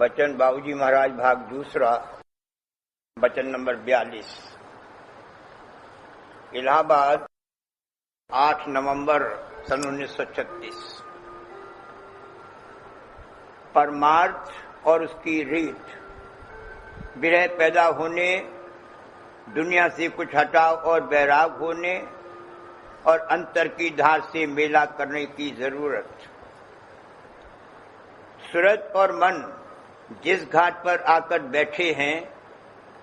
वचन बाबूजी महाराज भाग दूसरा, वचन नंबर 42। इलाहाबाद 8 नवंबर सन 1936। परमार्थ और उसकी रीत। विरह पैदा होने, दुनिया से कुछ हटाव और बैराग होने और अंतर की धार से मेला करने की जरूरत। सूरत और मन जिस घाट पर आकर बैठे हैं,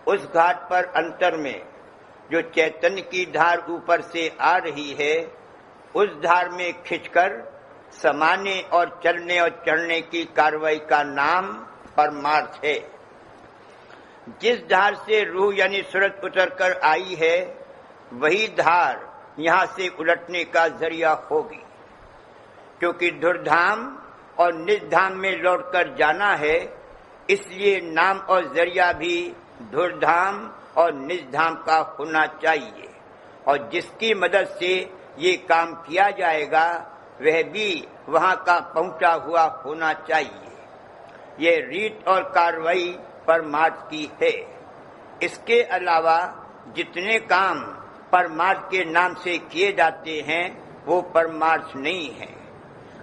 उस घाट पर अंतर में जो चैतन्य की धार ऊपर से आ रही है, उस धार में खिंचकर समाने और चलने और चढ़ने की कार्रवाई का नाम परमार्थ है। जिस धार से रूह यानी सूरत उतरकर आई है, वही धार यहाँ से उलटने का जरिया होगी, क्योंकि धुरधाम और निजधाम में लौटकर जाना है। इसलिए नाम और जरिया भी धुरधाम और निजधाम का होना चाहिए, और जिसकी मदद से ये काम किया जाएगा वह भी वहाँ का पहुँचा हुआ होना चाहिए। ये रीत और कार्रवाई परमार्थ की है। इसके अलावा जितने काम परमार्थ के नाम से किए जाते हैं, वो परमार्थ नहीं है।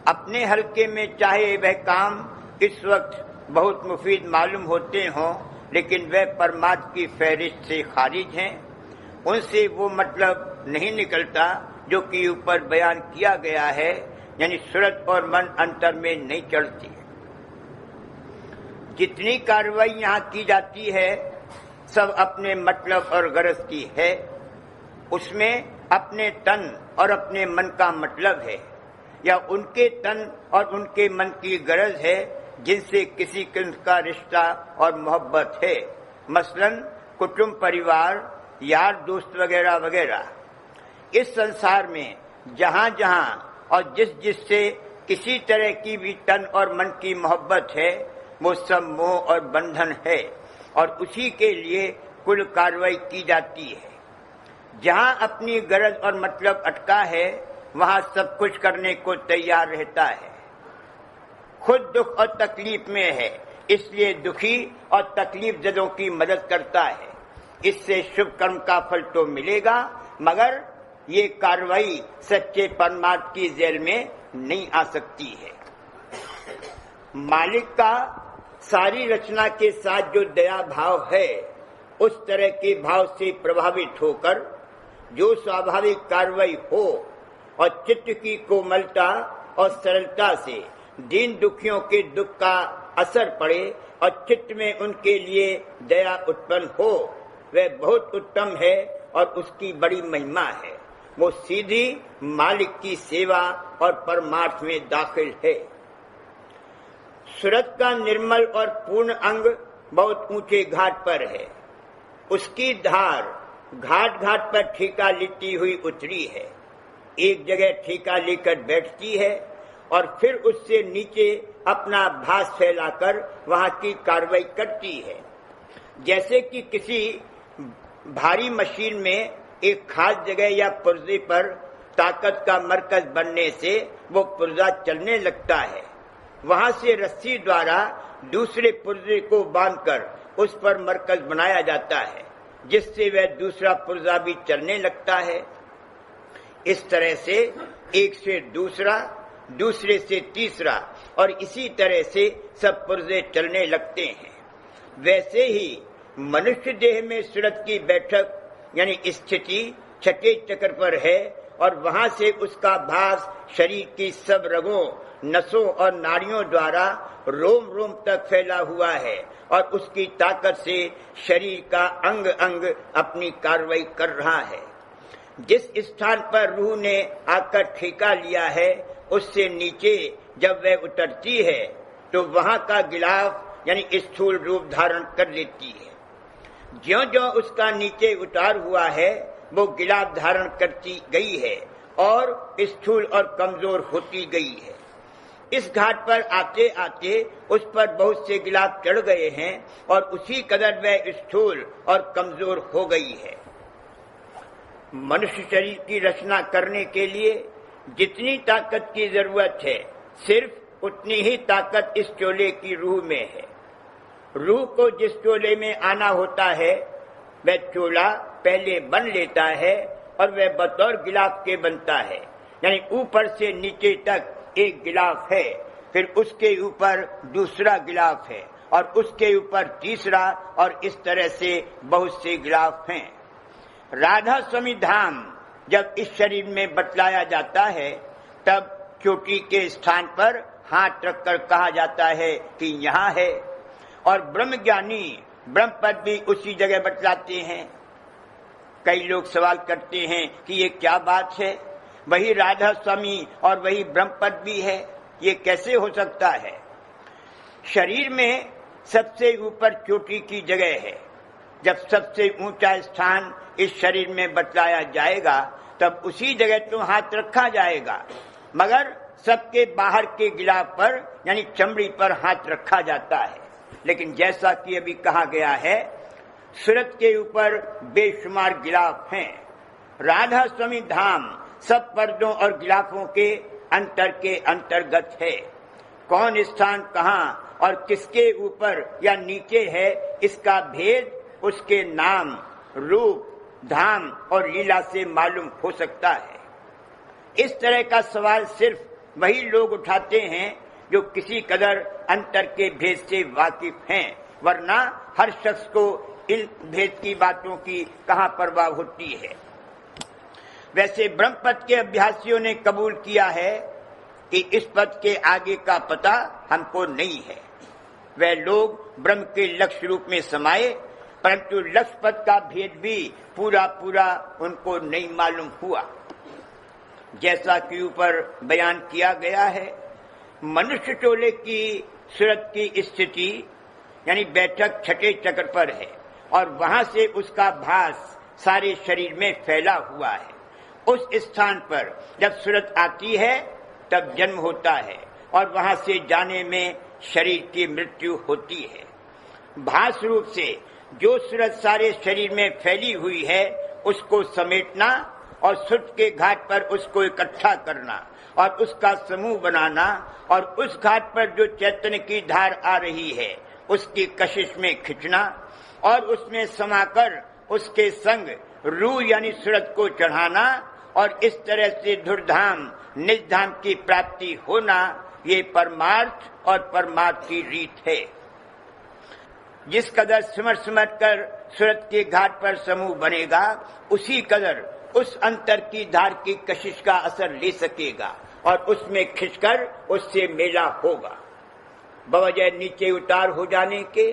अपने हल्के में चाहे वह काम इस वक्त बहुत मुफीद मालूम होते हों, लेकिन वह परमार्थ की फहरिस्त से खारिज हैं। उनसे वो मतलब नहीं निकलता जो कि ऊपर बयान किया गया है, यानी सूरत और मन अंतर में नहीं चढ़ती। जितनी कार्रवाई यहाँ की जाती है, सब अपने मतलब और गरज की है। उसमें अपने तन और अपने मन का मतलब है, या उनके तन और उनके मन की गरज है जिनसे किसी किस्म का रिश्ता और मोहब्बत है। मसलन कुटुंब, परिवार, यार दोस्त वगैरह वगैरह। इस संसार में जहाँ जहाँ और जिससे किसी तरह की भी तन और मन की मोहब्बत है, वो सब मोह और बंधन है, और उसी के लिए कुल कार्रवाई की जाती है। जहाँ अपनी गरज और मतलब अटका है, वहाँ सब कुछ करने को तैयार रहता है। खुद दुख और तकलीफ में है, इसलिए दुखी और तकलीफ जदों की मदद करता है। इससे शुभ कर्म का फल तो मिलेगा, मगर ये कार्रवाई सच्चे परमार्थ की जेल में नहीं आ सकती है। मालिक का सारी रचना के साथ जो दया भाव है, उस तरह के भाव से प्रभावित होकर जो स्वाभाविक कार्रवाई हो और चित्त की कोमलता और सरलता से दीन दुखियों के दुख का असर पड़े और चित्त में उनके लिए दया उत्पन्न हो, वह बहुत उत्तम है और उसकी बड़ी महिमा है। वो सीधी मालिक की सेवा और परमार्थ में दाखिल है। सूरत का निर्मल और पूर्ण अंग बहुत ऊंचे घाट पर है। उसकी धार घाट घाट पर ठीका लेती हुई उतरी है। एक जगह ठीका लेकर बैठती है और फिर उससे नीचे अपना भास फैलाकर वहां की कार्रवाई करती है। जैसे कि किसी भारी मशीन में एक खास जगह या पुर्जे पर ताकत का मरकज बनने से वो पुर्जा चलने लगता है। वहां से रस्सी द्वारा दूसरे पुर्जे को बांधकर उस पर मरकज बनाया जाता है, जिससे वह दूसरा पुर्जा भी चलने लगता है। इस तरह से एक से दूसरा, दूसरे से तीसरा, और इसी तरह से सब पुर्जे चलने लगते हैं। वैसे ही मनुष्य देह में सूरत की बैठक यानी स्थिति छठे चक्र पर है, और वहां से उसका भास शरीर की सब रगों, नसों और नाड़ियों द्वारा रोम रोम तक फैला हुआ है, और उसकी ताकत से शरीर का अंग अंग अपनी कार्रवाई कर रहा है। जिस स्थान पर रूह ने आकर ठेका लिया है, उससे नीचे जब वह उतरती है तो वहां का गिलाफ यानी स्थूल रूप धारण कर लेती है। ज्यों ज्यों उसका नीचे उतार हुआ है, वो गिलाफ धारण करती गई है और स्थूल और कमजोर होती गई है। इस घाट पर आते आते उस पर बहुत से गिलाफ चढ़ गए हैं, और उसी कदर वह स्थूल और कमजोर हो गई है। मनुष्य शरीर की रचना करने के लिए जितनी ताकत की जरूरत है, सिर्फ उतनी ही ताकत इस चोले की रूह में है। रूह को जिस चोले में आना होता है वह चोला पहले बन लेता है और वह बतौर गिलाफ के बनता है, यानी ऊपर से नीचे तक एक गिलाफ है, फिर उसके ऊपर दूसरा गिलाफ है और उसके ऊपर तीसरा, और इस तरह से बहुत से गिलाफ हैं। राधा स्वामी धाम जब इस शरीर में बतलाया जाता है तब चोटी के स्थान पर हाथ रखकर कहा जाता है कि यहाँ है, और ब्रह्मज्ञानी ब्रह्म पद भी उसी जगह बतलाते हैं। कई लोग सवाल करते हैं कि ये क्या बात है, वही राधा स्वामी और वही ब्रह्म पद भी है, ये कैसे हो सकता है। शरीर में सबसे ऊपर चोटी की जगह है। जब सबसे ऊंचा स्थान इस शरीर में बतलाया जाएगा तब उसी जगह तो हाथ रखा जाएगा, मगर सबके बाहर के गिलाफ पर यानी चमड़ी पर हाथ रखा जाता है। लेकिन जैसा कि अभी कहा गया है, सूरत के ऊपर बेशुमार गिलाफ हैं। राधा स्वामी धाम सब पर्दों और गिलाफों के अंतर्गत है। कौन स्थान कहाँ और किसके ऊपर या नीचे है, इसका भेद उसके नाम, रूप, धाम और लीला से मालूम हो सकता है। इस तरह का सवाल सिर्फ वही लोग उठाते हैं जो किसी कदर अंतर के भेद से वाकिफ हैं, वरना हर शख्स को इन भेद की बातों की कहाँ परवाह होती है। वैसे ब्रह्म पद के अभ्यासियों ने कबूल किया है कि इस पद के आगे का पता हमको नहीं है। वे लोग ब्रह्म के लक्ष्य रूप में समाये, परंतु लक्ष्य पद का भेद भी पूरा उनको नहीं मालूम हुआ। जैसा कि ऊपर बयान किया गया है, मनुष्य चोले की सूरत की स्थिति यानी बैठक छठे चक्र पर है और वहां से उसका भास सारे शरीर में फैला हुआ है। उस स्थान पर जब सूरत आती है तब जन्म होता है और वहां से जाने में शरीर की मृत्यु होती है। भास रूप से जो सूरत सारे शरीर में फैली हुई है उसको समेटना और सूरत के घाट पर उसको इकट्ठा करना और उसका समूह बनाना और उस घाट पर जो चैतन्य की धार आ रही है उसकी कशिश में खिंचना और उसमें समाकर उसके संग रूह यानी सूरत को चढ़ाना और इस तरह से धुरधाम निज धाम की प्राप्ति होना, ये परमार्थ और परमार्थ की रीत है। जिस कदर सिमट कर सूरत के घाट पर समूह बनेगा उसी कदर उस अंतर की धार की कशिश का असर ले सकेगा और उसमें खिंचकर उससे मेला होगा। बवजह नीचे उतार हो जाने के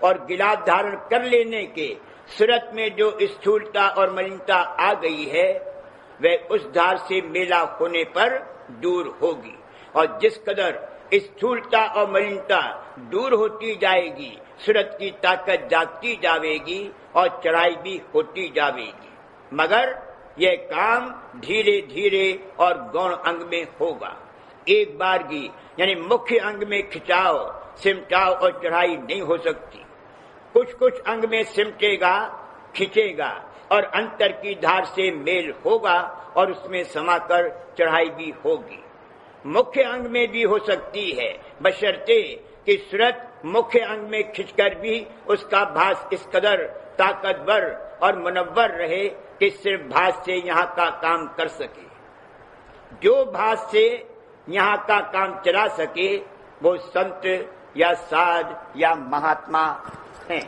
और गिलाफ धारण कर लेने के सूरत में जो स्थूलता और मलिनता आ गई है वह उस धार से मेला होने पर दूर होगी, और जिस कदर स्थूलता और मलिनता दूर होती जाएगी सूरत की ताकत जागती जाएगी और चढ़ाई भी होती जाएगी। मगर यह काम धीरे धीरे और गौण अंग में होगा। एक बार की यानी मुख्य अंग में खिंचाव, सिमटाव और चढ़ाई नहीं हो सकती। कुछ अंग में सिमटेगा, खिंचेगा और अंतर की धार से मेल होगा और उसमें समाकर चढ़ाई भी होगी। मुख्य अंग में भी हो सकती है, बशर्ते कि सूरत मुख्य अंग में खिंचकर भी उसका भास इस कदर ताकतवर और मुनव्वर रहे कि सिर्फ भास से यहाँ का काम कर सके। जो भास से यहाँ का काम चला सके वो संत या साध या महात्मा हैं।